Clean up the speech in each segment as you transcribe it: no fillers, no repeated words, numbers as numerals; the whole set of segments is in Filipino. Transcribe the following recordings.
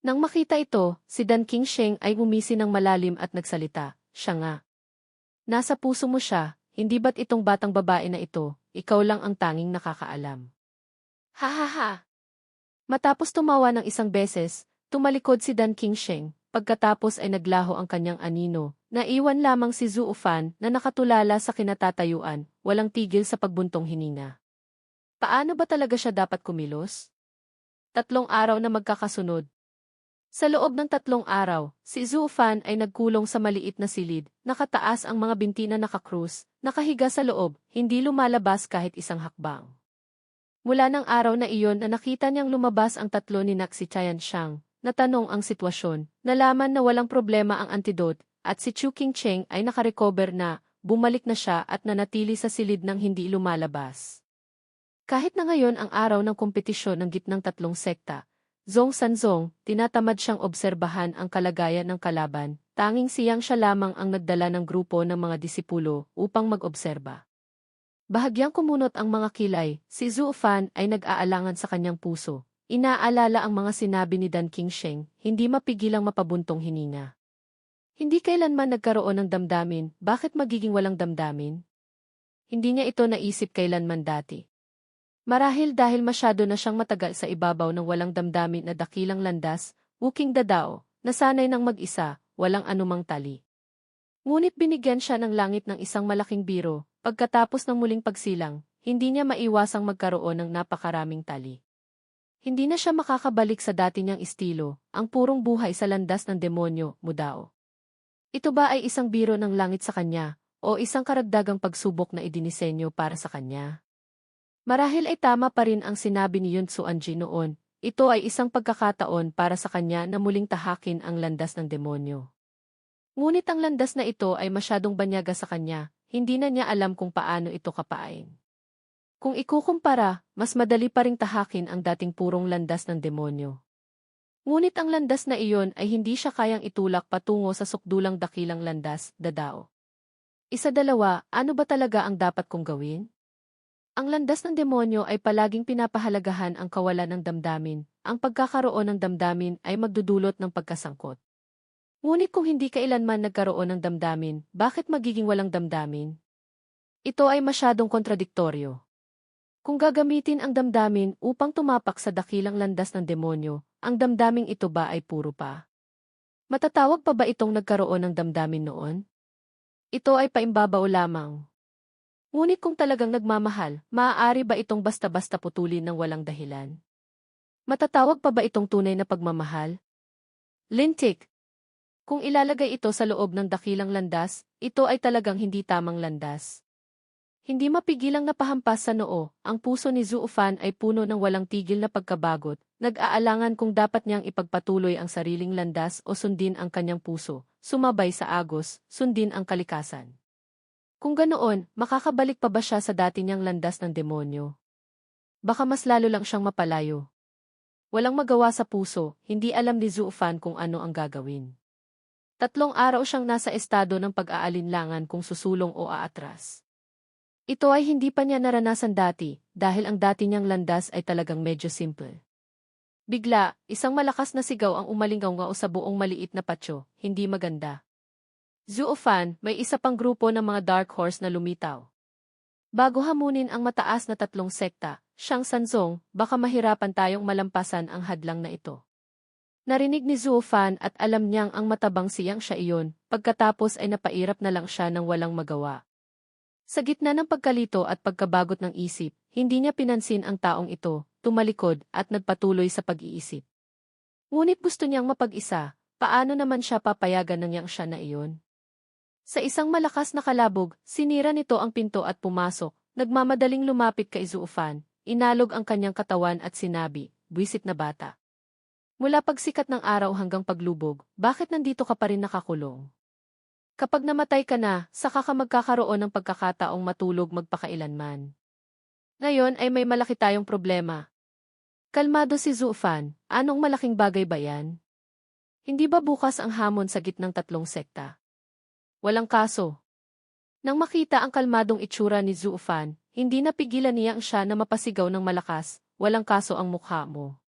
Nang makita ito, si Dan Qingsheng ay umisi ng malalim at nagsalita, "Siya nga. Nasa puso mo siya, hindi ba't itong batang babae na ito, ikaw lang ang tanging nakakaalam." Ha ha ha! Matapos tumawa ng isang beses, tumalikod si Dan Qingsheng, pagkatapos ay naglaho ang kanyang anino, naiwan lamang si Zhou Fan na nakatulala sa kinatatayuan, walang tigil sa pagbuntong hininga. Paano ba talaga siya dapat kumilos? 3 araw na magkakasunod. Sa loob ng 3 araw, si Zhou Fan ay nagkulong sa maliit na silid, nakataas ang mga binti na nakakrus, nakahiga sa loob, hindi lumalabas kahit isang hakbang. Mula ng araw na iyon na nakita niyang lumabas ang 3 ni si Qianshang, natanong ang sitwasyon, nalaman na walang problema ang antidote, at si Chu Qingcheng ay nakarecover na, bumalik na siya at nanatili sa silid ng hindi lumalabas. Kahit na ngayon ang araw ng kompetisyon ng gitnang 3 sekta, Zhong Sanzong, tinatamad siyang obserbahan ang kalagayan ng kalaban, tanging siyang siya lamang ang nagdala ng grupo ng mga disipulo upang mag-obserba. Bahagyang kumunot ang mga kilay, si Zhou Fan ay nag-aalangan sa kanyang puso. Inaalala ang mga sinabi ni Dan Qingsheng, hindi mapigilang mapabuntong hininga. Hindi kailanman nagkaroon ng damdamin, bakit magiging walang damdamin? Hindi niya ito naisip kailanman dati. Marahil dahil masyado na siyang matagal sa ibabaw ng walang damdamin na dakilang landas, Wuking Dadao, nasanay ng mag-isa, walang anumang tali. Ngunit binigyan siya ng langit ng isang malaking biro, pagkatapos ng muling pagsilang, hindi niya maiwasang magkaroon ng napakaraming tali. Hindi na siya makakabalik sa dati niyang estilo, ang purong buhay sa landas ng demonyo, Mudao. Ito ba ay isang biro ng langit sa kanya, o isang karagdagang pagsubok na idinisenyo para sa kanya? Marahil ay tama pa rin ang sinabi ni Yun Tzuanji noon, ito ay isang pagkakataon para sa kanya na muling tahakin ang landas ng demonyo. Ngunit ang landas na ito ay masyadong banyaga sa kanya, hindi na niya alam kung paano ito kapain. Kung ikukumpara, mas madali pa ring tahakin ang dating purong landas ng demonyo. Ngunit ang landas na iyon ay hindi siya kayang itulak patungo sa sukdulang dakilang landas, Dadao. 1, 2, ano ba talaga ang dapat kong gawin? Ang landas ng demonyo ay palaging pinapahalagahan ang kawalan ng damdamin, ang pagkakaroon ng damdamin ay magdudulot ng pagkasangkot. Ngunit kung hindi kailanman nagkaroon ng damdamin, bakit magiging walang damdamin? Ito ay masyadong kontradiktoryo. Kung gagamitin ang damdamin upang tumapak sa dakilang landas ng demonyo, ang damdaming ito ba ay puro pa? Matatawag pa ba itong nagkaroon ng damdamin noon? Ito ay paimbabaw lamang. Ngunit kung talagang nagmamahal, maaari ba itong basta-basta putulin ng walang dahilan? Matatawag pa ba itong tunay na pagmamahal? Lintik. Kung ilalagay ito sa loob ng dakilang landas, ito ay talagang hindi tamang landas. Hindi mapigilang napahampas sa noo, ang puso ni Zhou Fan ay puno ng walang tigil na pagkabagot, nag-aalangan kung dapat niyang ipagpatuloy ang sariling landas o sundin ang kanyang puso, sumabay sa agos, sundin ang kalikasan. Kung ganoon, makakabalik pa ba siya sa dati niyang landas ng demonyo? Baka mas lalo lang siyang mapalayo. Walang magawa sa puso, hindi alam ni Zhou Fan kung ano ang gagawin. 3 araw siyang nasa estado ng pag-aalinlangan kung susulong o aatras. Ito ay hindi pa niya naranasan dati, dahil ang dati niyang landas ay talagang medyo simple. Bigla, isang malakas na sigaw ang umalingaw-ngao sa buong maliit na patio, hindi maganda. Zhou Fan, may isa pang grupo ng mga Dark Horse na lumitaw. Bago hamunin ang mataas na 3 sekta, Shang Sanzong, baka mahirapan tayong malampasan ang hadlang na ito. Narinig ni Zhou Fan at alam niyang ang matabang siyang siya iyon, pagkatapos ay napairap na lang siya ng walang magawa. Sa gitna ng pagkalito at pagkabagot ng isip, hindi niya pinansin ang taong ito, tumalikod at nagpatuloy sa pag-iisip. Ngunit gusto niyang mapag-isa, paano naman siya papayagan ng yang siya na iyon? Sa isang malakas na kalabog, sinira nito ang pinto at pumasok, nagmamadaling lumapit kay Zhou Fan, inalog ang kanyang katawan at sinabi, "Buwisit na bata. Mula pagsikat ng araw hanggang paglubog, bakit nandito ka pa rin nakakulong? Kapag namatay ka na, saka ka magkakaroon ng pagkakataong matulog magpakailanman. Ngayon ay may malaki tayong problema." Kalmado si Zhou Fan, anong malaking bagay ba yan? Hindi ba bukas ang hamon sa gitnang 3 sekta? Walang kaso. Nang makita ang kalmadong itsura ni Zhou Fan, hindi napigilan niya siya na mapasigaw ng malakas, "Walang kaso ang mukha mo.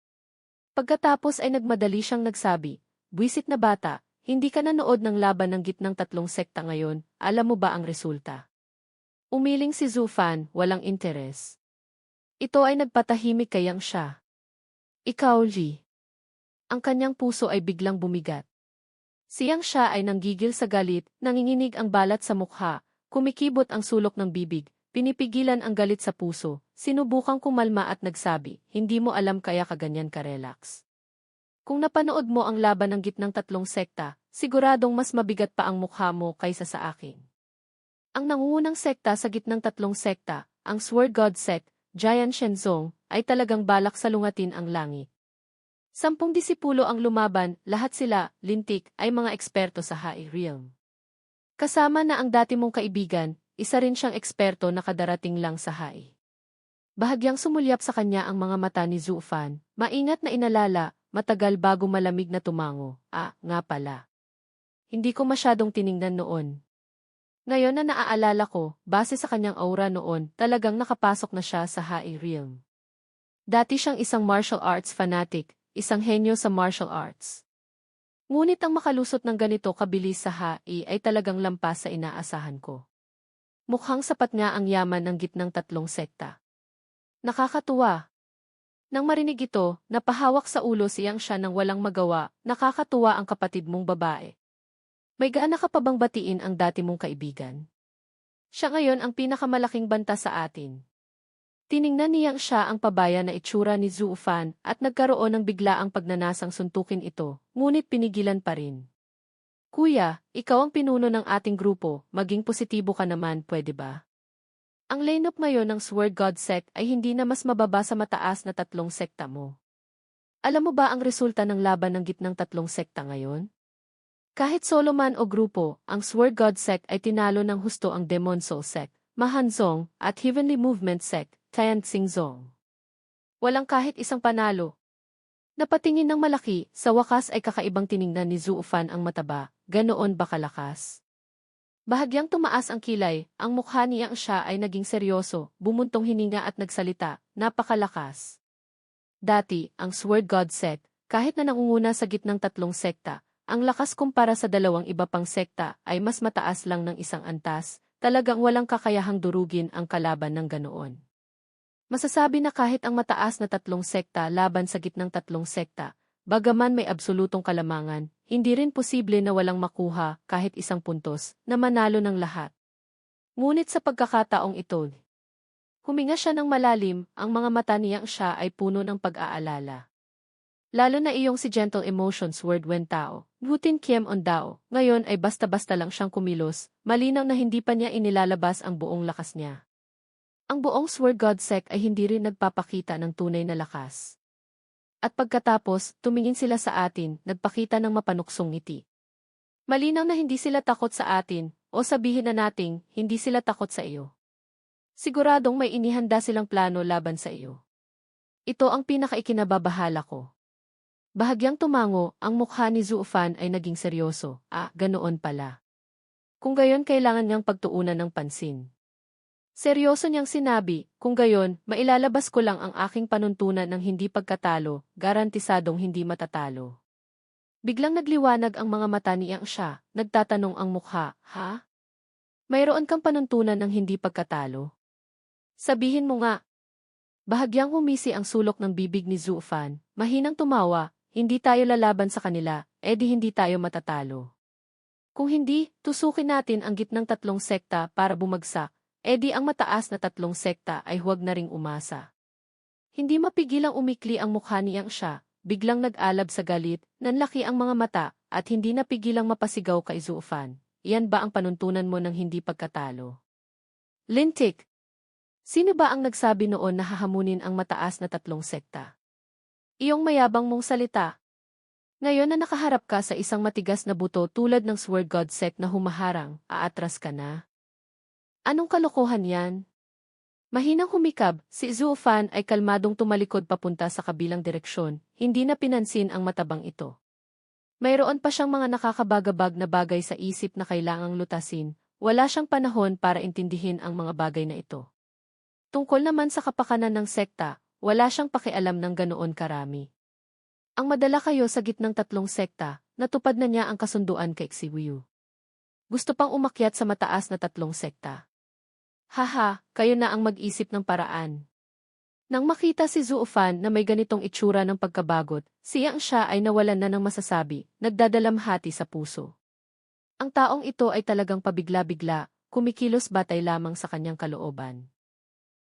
Pagkatapos ay nagmadali siyang nagsabi, "Buwisit na bata, hindi ka nanood ng laban ng gitnang tatlong sekta ngayon, alam mo ba ang resulta?" Umiling si Zufan, walang interes. Ito ay nagpatahimik kay Yang Sha. "Ikaw, Li." Ang kanyang puso ay biglang bumigat. Siyang siya ay nanggigil sa galit, nanginginig ang balat sa mukha, kumikibot ang sulok ng bibig, pinipigilan ang galit sa puso, sinubukang kumalma at nagsabi, "Hindi mo alam kaya kaganyan ka-relax. Kung napanood mo ang laban ng gitnang tatlong sekta, siguradong mas mabigat pa ang mukha mo kaysa sa akin." Ang nangungunang sekta sa gitnang tatlong sekta, ang Sword God Sect, Giant Shenzong, ay talagang balak salungatin ang langit. 10 disipulo ang lumaban, lahat sila, lintik, ay mga eksperto sa Hai Realm. Kasama na ang dati mong kaibigan, isa rin siyang eksperto na kadarating lang sa Hai. Bahagyang sumulyap sa kanya ang mga mata ni Zufan, maingat na inalala, matagal bago malamig na tumango, nga pala. Hindi ko masyadong tiningnan noon. Ngayon na naaalala ko, base sa kanyang aura noon, talagang nakapasok na siya sa Hai Realm. Dati siyang isang martial arts fanatic, isang henyo sa martial arts. Ngunit ang makalusot ng ganito kabilis sa Hai ay talagang lampas sa inaasahan ko. Mukhang sapat nga ang yaman ng gitnang tatlong sekta. Nakakatuwa. Nang marinig ito, napahawak sa ulo siyang siya nang walang magawa, nakakatuwa ang kapatid mong babae. May gaana ka pa bang batiin ang dati mong kaibigan? Siya ngayon ang pinakamalaking banta sa atin. Tiningnan niyang siya ang pabaya na itsura ni Zufan at nagkaroon ng biglaang pagnanasang suntukin ito, ngunit pinigilan pa rin. "Kuya, ikaw ang pinuno ng ating grupo, maging positibo ka naman, pwede ba? Ang lineup ngayon ng Sword God Sect ay hindi na mas mababa sa mataas na tatlong sekta mo. Alam mo ba ang resulta ng laban ng gitnang tatlong sekta ngayon? Kahit solo man o grupo, ang Sword God Sect ay tinalo ng husto ang Demon Soul Sect, Mahanzong, at Heavenly Movement Sect, Tianxingzong. Walang kahit isang panalo. Napatingin ng malaki, sa wakas ay kakaibang tiningnan ni Zufan ang mataba, ganoon ba kalakas? Bahagyang tumaas ang kilay, ang mukha niyang siya ay naging seryoso, bumuntong hininga at nagsalita, "Napakalakas." Dati, ang Sword God Sect, kahit na nangunguna sa gitnang tatlong sekta, ang lakas kumpara sa dalawang iba pang sekta ay mas mataas lang ng isang antas, talagang walang kakayahang durugin ang kalaban ng ganoon. Masasabi na kahit ang mataas na tatlong sekta laban sa gitnang tatlong sekta, bagaman may absolutong kalamangan, hindi rin posible na walang makuha kahit isang puntos na manalo ng lahat. Ngunit sa pagkakataong ito, huminga siya ng malalim, ang mga mata niyang siya ay puno ng pag-aalala. Lalo na iyong si Gentle Emotions Word Wen Tao, Gutin Kiem On Dao, ngayon ay basta-basta lang siyang kumilos, malinaw na hindi pa niya inilalabas ang buong lakas niya. Ang buong Sword God Sect ay hindi rin nagpapakita ng tunay na lakas. At pagkatapos, tumingin sila sa atin, nagpakita ng mapanuksong ngiti. Malinaw na hindi sila takot sa atin, o sabihin na nating, hindi sila takot sa iyo. Siguradong may inihanda silang plano laban sa iyo. Ito ang pinakaikinababahala ko. Bahagyang tumango, ang mukha ni Zufan ay naging seryoso, ganoon pala. Kung gayon kailangan niyang pagtuunan ng pansin. Seryoso niyang sinabi, "Kung gayon, mailalabas ko lang ang aking panuntunan ng hindi pagkatalo, garantisadong hindi matatalo." Biglang nagliwanag ang mga mata niyang siya, nagtatanong ang mukha, "Ha? Mayroon kang panuntunan ng hindi pagkatalo? Sabihin mo nga." Bahagyang humisi ang sulok ng bibig ni Zufan, mahinang tumawa, "Hindi tayo lalaban sa kanila, edi hindi tayo matatalo. Kung hindi, tusukin natin ang gitnang tatlong sekta para bumagsak. Edi ang mataas na tatlong sekta ay huwag na ring umasa." Hindi mapigilang umikli ang mukha niyang siya, biglang nag-alab sa galit, nanlaki ang mga mata, at hindi napigilang mapasigaw kay Zufan, "Iyan ba ang panuntunan mo ng hindi pagkatalo? Lintik! Sino ba ang nagsabi noon na hahamunin ang mataas na tatlong sekta? Iyong mayabang mong salita. Ngayon na nakaharap ka sa isang matigas na buto tulad ng Sword God Sect na humaharang, aatras ka na? Anong kalokohan yan?" Mahinang humikab, si Zufan ay kalmadong tumalikod papunta sa kabilang direksyon, hindi na pinansin ang matabang ito. Mayroon pa siyang mga nakakabagabag na bagay sa isip na kailangang lutasin, wala siyang panahon para intindihin ang mga bagay na ito. Tungkol naman sa kapakanan ng sekta, wala siyang pakialam ng ganoon karami. Ang madala kayo sa gitnang tatlong sekta, natupad na niya ang kasunduan kay Xiuyu. Gusto pang umakyat sa mataas na tatlong sekta. Haha, kayo na ang mag-isip ng paraan. Nang makita si Zuofan na may ganitong itsura ng pagkabagot, siyang siya ay nawalan na ng masasabi, nagdadalamhati sa puso. Ang taong ito ay talagang pabigla-bigla, kumikilos batay lamang sa kanyang kalooban.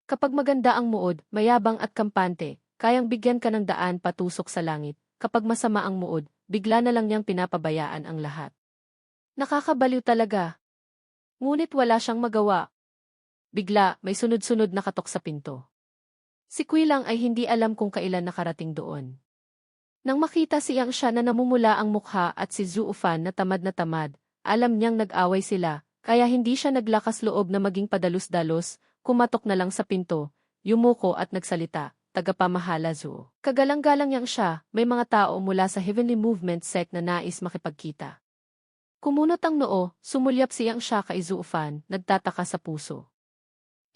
Kapag maganda ang muod, mayabang at kampante, kayang bigyan ka ng daan patusok sa langit. Kapag masama ang muod, bigla na lang niyang pinapabayaan ang lahat. Nakakabaliw talaga. Ngunit wala siyang magawa. Bigla, may sunod-sunod na katok sa pinto. Si Quilang ay hindi alam kung kailan nakarating doon. Nang makita siyang siya na namumula ang mukha at si Zuofan na tamad, alam niyang nag-away sila, kaya hindi siya naglakas loob na maging padalos-dalos, kumatok na lang sa pinto, yumuko at nagsalita, "Tagapamahala Zuo." Kagalang-galang niyang siya, may mga tao mula sa Heavenly Movement sect na nais makipagkita. Kumunot ang noo, sumulyap siyang siya kay Zuofan, nagtataka sa puso.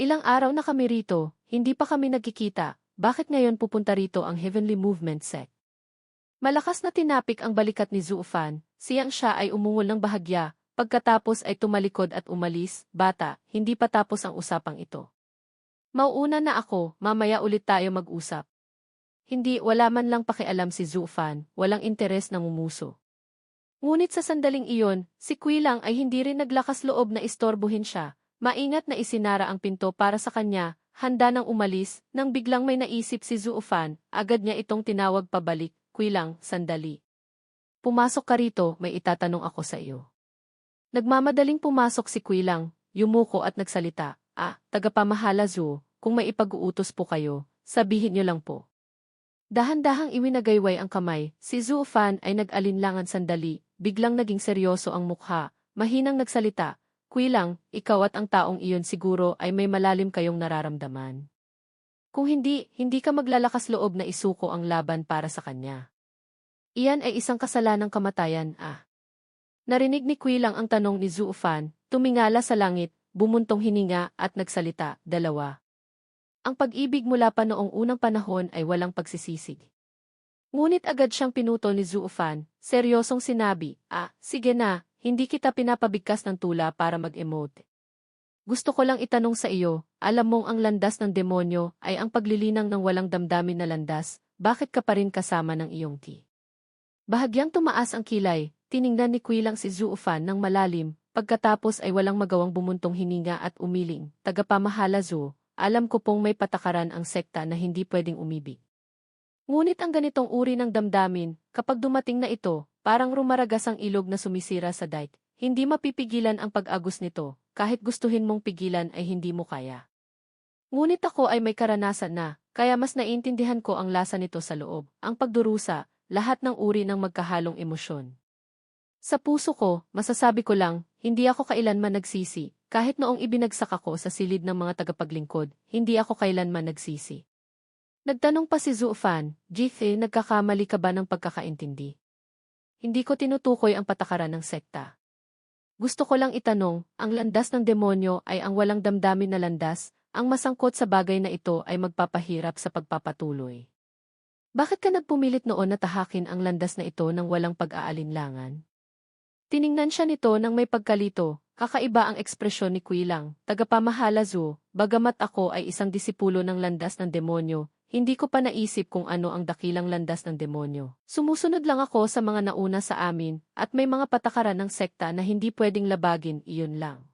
Ilang araw na kami rito, hindi pa kami nagkikita, bakit ngayon pupunta rito ang Heavenly Movement sect? Malakas na tinapik ang balikat ni Zuofan, siyang siya ay umungol ng bahagya, pagkatapos ay tumalikod at umalis, "Bata, hindi pa tapos ang usapang ito. Mauuna na ako, mamaya ulit tayo mag-usap." Hindi, wala man lang pakialam si Zuofan, walang interes na ngumuso. Ngunit sa sandaling iyon, si Quilang ay hindi rin naglakas loob na istorbohin siya. Maingat na isinara ang pinto para sa kanya, handa nang umalis, nang biglang may naisip si Zuofan, agad niya itong tinawag pabalik, "Quilang, sandali. Pumasok ka rito, may itatanong ako sa iyo." Nagmamadaling pumasok si Quilang, yumuko at nagsalita, Tagapamahala Zuo, kung may ipag-uutos po kayo, sabihin niyo lang po." Dahan-dahang iwinagayway ang kamay, si Zuofan ay nag-alinlangan sandali, biglang naging seryoso ang mukha, mahinang nagsalita, "Quilang, ikaw at ang taong iyon siguro ay may malalim kayong nararamdaman. Kung hindi, hindi ka maglalakas loob na isuko ang laban para sa kanya. Iyan ay isang kasalanang kamatayan, Narinig ni Quilang ang tanong ni Zuofan, tumingala sa langit, bumuntong hininga at nagsalita, "Dalawa. Ang pag-ibig mula pa noong unang panahon ay walang pagsisisig." Ngunit agad siyang pinutol ni Zuofan, seryosong sinabi, Sige na, hindi kita pinapabigkas ng tula para mag-emote. Gusto ko lang itanong sa iyo, alam mong ang landas ng demonyo ay ang paglilinang ng walang damdamin na landas, bakit ka pa rin kasama ng iyong ti?" Bahagyang tumaas ang kilay, tiningnan ni Quilang si Zuofan ng malalim, pagkatapos ay walang magawang bumuntong hininga at umiling, "Tagapamahala Zuo, alam ko pong may patakaran ang sekta na hindi pwedeng umibig. Ngunit ang ganitong uri ng damdamin, kapag dumating na ito, parang rumaragas ang ilog na sumisira sa dike, hindi mapipigilan ang pag-agos nito, kahit gustuhin mong pigilan ay hindi mo kaya. Ngunit ako ay may karanasan na, kaya mas naiintindihan ko ang lasa nito sa loob, ang pagdurusa, lahat ng uri ng magkahalong emosyon. Sa puso ko, masasabi ko lang, hindi ako kailanman nagsisi, kahit noong ibinagsak ako sa silid ng mga tagapaglingkod, hindi ako kailanman nagsisi." Nagtanong pa si Zuofan, "Jithe, nagkakamali ka ba ng pagkakaintindi? Hindi ko tinutukoy ang patakaran ng sekta. Gusto ko lang itanong, ang landas ng demonyo ay ang walang damdamin na landas, ang masangkot sa bagay na ito ay magpapahirap sa pagpapatuloy. Bakit ka nagpumilit noon na tahakin ang landas na ito ng walang pag-aalinlangan?" Tiningnan siya nito ng may pagkalito, kakaiba ang ekspresyon ni Quilang, "Tagapamahala Zuo, bagamat ako ay isang disipulo ng landas ng demonyo, hindi ko pa naisip kung ano ang dakilang landas ng demonyo. Sumusunod lang ako sa mga nauna sa amin, at may mga patakaran ng sekta na hindi pwedeng labagin, iyon lang.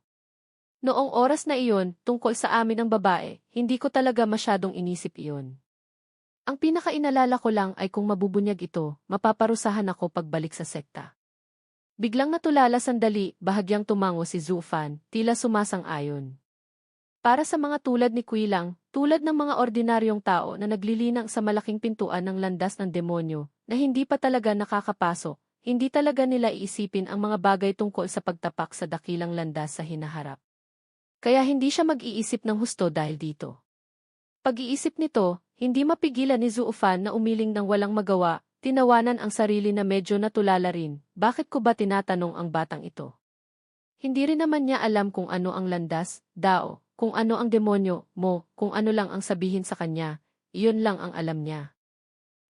Noong oras na iyon, tungkol sa amin ang babae, hindi ko talaga masyadong inisip iyon. Ang pinakainalala ko lang ay kung mabubunyag ito, mapaparusahan ako pagbalik sa sekta." Biglang natulala sandali, bahagyang tumango si Zuofan, tila sumasang-ayon. Para sa mga tulad ni Quilang, tulad ng mga ordinaryong tao na naglilinang sa malaking pintuan ng landas ng demonyo, na hindi pa talaga nakakapasok, hindi talaga nila iisipin ang mga bagay tungkol sa pagtapak sa dakilang landas sa hinaharap. Kaya hindi siya mag-iisip ng husto dahil dito. Pag-iisip nito, hindi mapigilan ni Zuofan na umiling ng walang magawa, tinawanan ang sarili na medyo natulala rin, bakit ko ba tinatanong ang batang ito? Hindi rin naman niya alam kung ano ang landas, dao, kung ano ang demonyo, mo, kung ano lang ang sabihin sa kanya, iyon lang ang alam niya.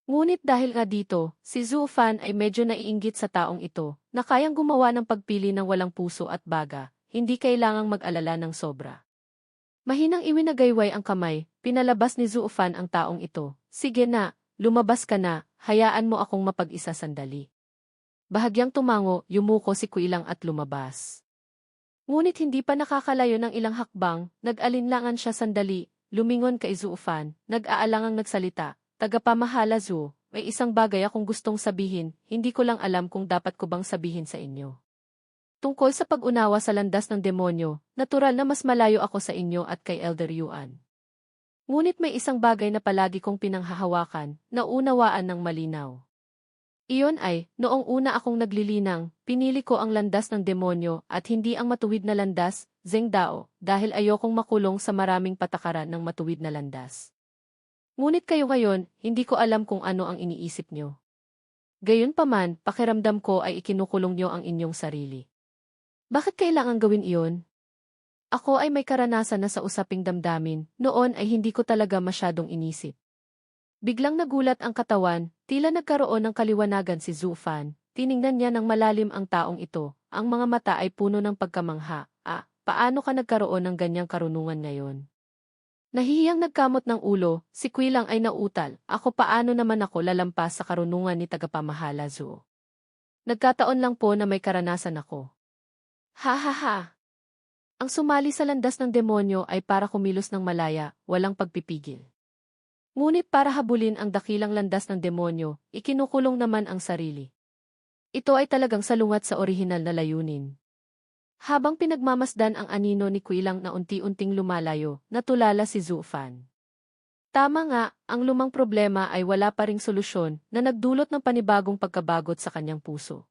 Ngunit dahil nga dito, si Zhu Fan ay medyo naiinggit sa taong ito, na kayang gumawa ng pagpili ng walang puso at baga, hindi kailangang mag-alala ng sobra. Mahinang iwinagayway ang kamay, pinalabas ni Zhu Fan ang taong ito. Sige na, lumabas ka na, hayaan mo akong mapag-isa sandali. Bahagyang tumango, yumuko si Kuilang at lumabas. Ngunit hindi pa nakakalayo ng ilang hakbang, nag-alinlangan siya sandali, lumingon kay Zhu Fan, nag-aalangang nagsalita. Tagapamahala Zhu, may isang bagay akong gustong sabihin, hindi ko lang alam kung dapat ko bang sabihin sa inyo. Tungkol sa pag-unawa sa landas ng demonyo, natural na mas malayo ako sa inyo at kay Elder Yuan. Ngunit may isang bagay na palagi kong pinanghahawakan, na unawaan ng malinaw. Iyon ay, noong una akong naglilinang, pinili ko ang landas ng demonyo at hindi ang matuwid na landas, Zheng Dao, dahil ayokong makulong sa maraming patakaran ng matuwid na landas. Ngunit kayo ngayon, hindi ko alam kung ano ang iniisip nyo. Gayunpaman, pakiramdam ko ay ikinukulong nyo ang inyong sarili. Bakit kailangan gawin iyon? Ako ay may karanasan na sa usaping damdamin, noon ay hindi ko talaga masyadong inisip. Biglang nagulat ang katawan, tila nagkaroon ng kaliwanagan si Zhu Fan, tiningnan niya ng malalim ang taong ito, ang mga mata ay puno ng pagkamangha. Paano ka nagkaroon ng ganyang karunungan ngayon? Nahihiyang nagkamot ng ulo, si Kuilang ay nautal, ako paano naman ako lalampas sa karunungan ni tagapamahala Zhu. Nagkataon lang po na may karanasan ako. Ha ha ha! Ang sumali sa landas ng demonyo ay para kumilos ng malaya, walang pagpipigil. Ngunit para habulin ang dakilang landas ng demonyo, ikinukulong naman ang sarili. Ito ay talagang salungat sa orihinal na layunin. Habang pinagmamasdan ang anino ni Kuilang na unti-unting lumalayo, natulala si Zhu Fan. Tama nga, ang lumang problema ay wala pa ring solusyon na nagdulot ng panibagong pagkabagot sa kanyang puso.